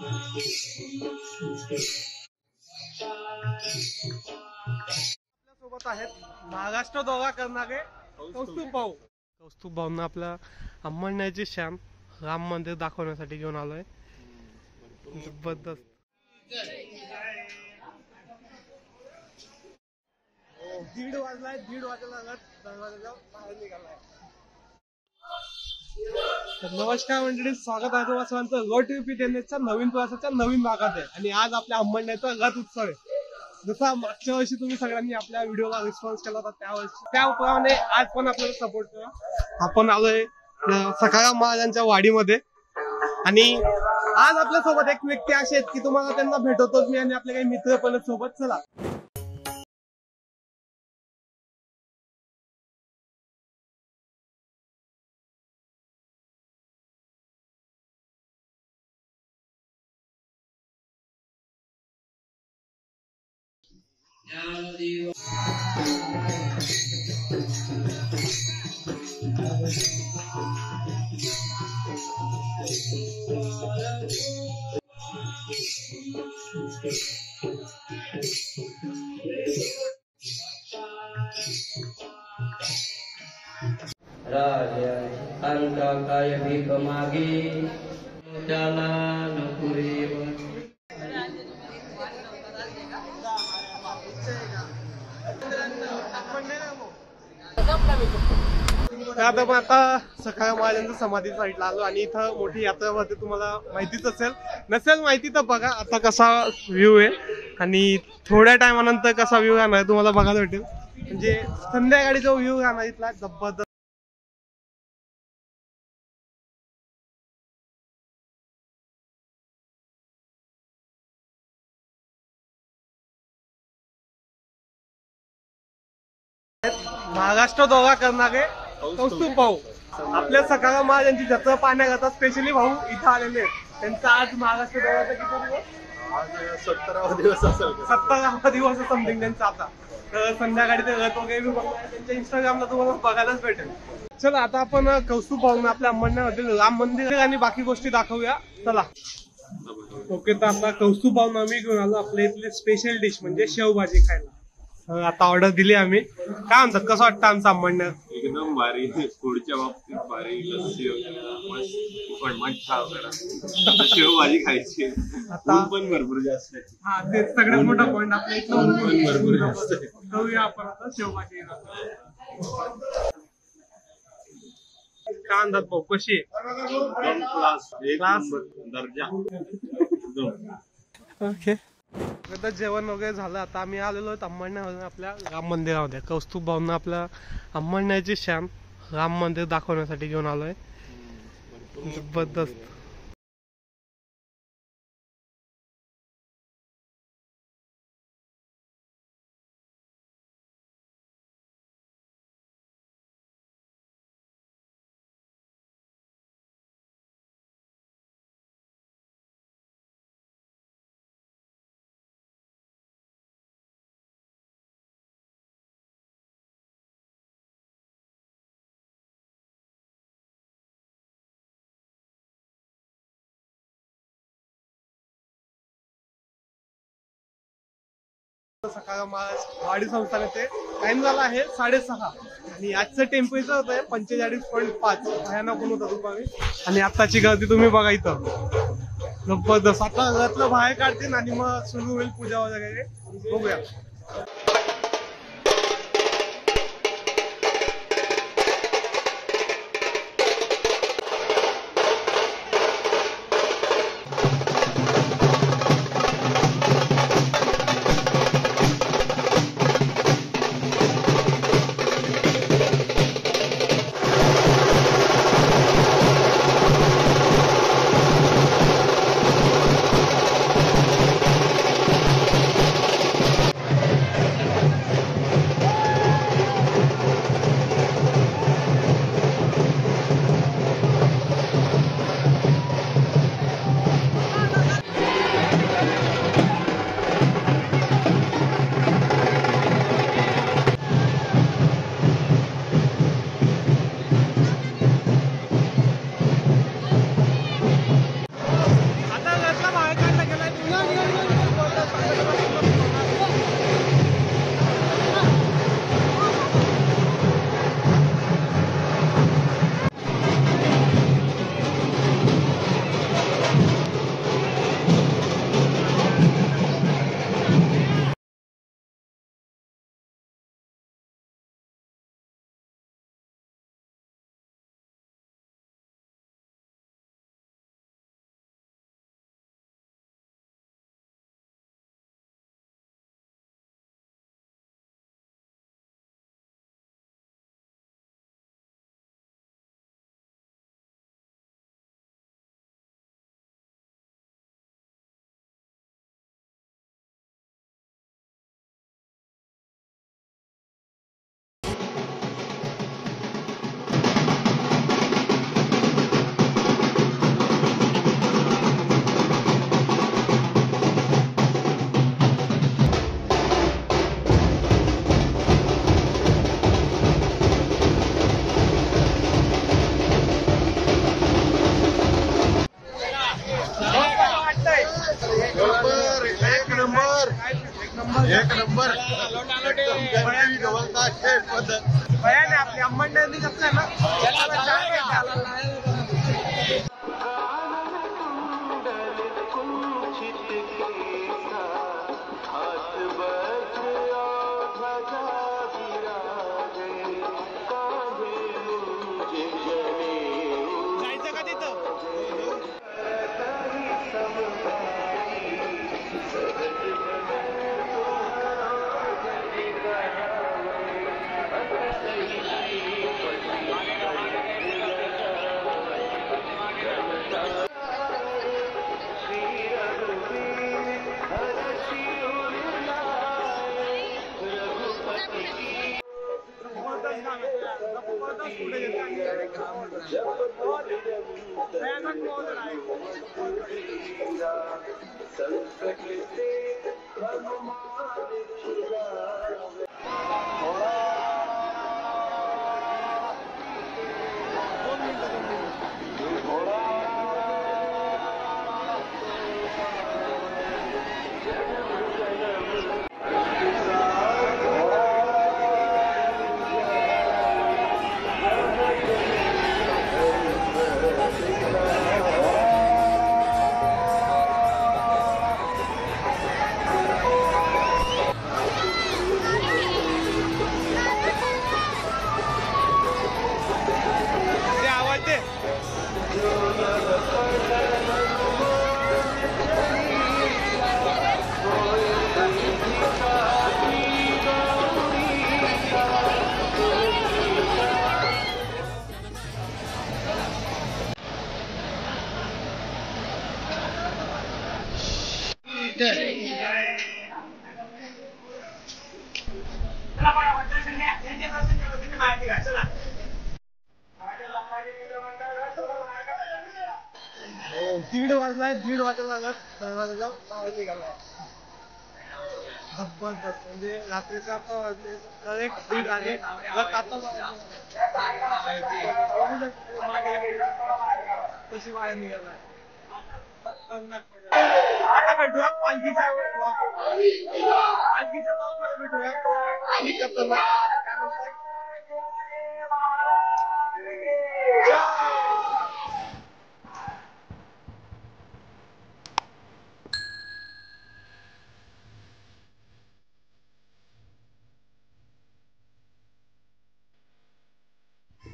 सोबत आहेत महाराष्ट्र दौरा करणारे कौस्तुभ भाऊ. कौस्तुभ भाऊंना आपल्या अंमळनेरचे श्याम राम मंदिर दाखवण्यासाठी घेऊन आलोय. जबरदस्त. दीड वाजलाय, दीड वाजला दरवाजाला बाहेर निघालाय. नमस्कार मंडळी, स्वागत आहे तुम्हा सर्वांचं गो टीव्ही टेनच्या नवीन प्रवासाच्या नवीन भागात आहे. आणि आज आपल्या अंमळनेरचा रथ उत्सव आहे. जसा मागच्या वर्षी तुम्ही सगळ्यांनी आपल्या व्हिडिओला रिस्पॉन्स केला होता त्याप्रमाणे आज पण आपल्याला सपोर्ट करा. आपण आलोय सखाराम महाराजांच्या वाडीमध्ये आणि आज आपल्या सोबत एक व्यक्ती असे आहेत की तुम्हाला त्यांना भेटवतोच मी आणि आपले काही मित्र पण सोबत. चला राजा अंका काय भीक मागे त्याला नपुरे. आता पण आता सखाराम महाराजांच्या समाधी साईडला आलो आणि इथं मोठी यात्रा भरते. तुम्हाला माहितीच नसेल माहिती तर बघा आता कसा व्ह्यू आहे आणि थोड्या टायमानंतर कसा व्ह्यू राहणार तुम्हाला बघायला भेटेल. म्हणजे संध्याकाळीचा व्ह्यू राहणार इथला जबरदस्त. महाराष्ट्र दौरा करणारे कौस्तुभ भाऊ आपल्या सखाराम महाराजांची जत्रा पाहण्याकरता स्पेशली भाऊ इथं आलेले आहेत. त्यांचा आज महाराष्ट्र दौऱ्याचा किती दिवस? आज 17वा दिवस असेल. 17वा दिवस समथिंग त्यांचा. आता तर संध्याकाळी ते रथ वगैरे बघणार त्यांच्या इंस्टाग्रामला तुम्हाला बघायलाच भेटेल. चला आता आपण कौस्तुभ भाऊंना आपल्या अंमळनेरमधील राम मंदिर आणि बाकी गोष्टी दाखवूया. चला. ओके, तर आता कौस्तुभ भाऊंना आम्ही घेऊन आलो आपल्या इथली स्पेशल डिश म्हणजे शेवभाजी खायला. आता ऑर्डर दिली आम्ही. काय म्हणतात, कसं वाटतं आमचं अंमळनेर? एकदम भारी. फूडच्या बाबतीत भारी. लस्सी वगैरे मठ्ठा वगैरे शेवभाजी खायची. ऊन पण भरपूर जास्त आहे. हा, ते सगळ्यात मोठा पॉईंट आपल्या इथं ऊन पण भरपूर जास्त आहे. जाऊया आपण आता शेवभाजी. काय म्हणतात भाऊ, कशी आहे? क्लास क्लास दर्जा. ओके, आता जेवण वगैरे झालं. आता आम्ही आलेलो आहोत अंमळनेर आपल्या राम मंदिरामध्ये. कौस्तुभ भाऊंना आपल्या अंमळनेरचे श्याम राम मंदिर दाखवण्यासाठी घेऊन आलोय. जबरदस्त. सखाराम महाराज वाडी संस्थान येते. टाइम झाला आहे 6:30 आणि आजचं टेम्परेचर होतं 45.5. भयानक ऊन होतं दुपारी आणि आत्ताची गर्दी तुम्ही बघा इथं जबरदस्त. आता घरातलं बाहेर काढतील आणि मग सुरू होईल पूजा वगैरे. बघूया. भयाने आपली अंबरनाथी कसं आहे ना जायचं का तिथं दीड वाजलाय, दीड वाजायला निघालाय जबरदस्त. म्हणजे रात्रीचा आता वाजले करेक्ट दीड आहे. कशी बाहेर निघालाय आता भेटूया पालखीच्या पालखीच्या भेटूया.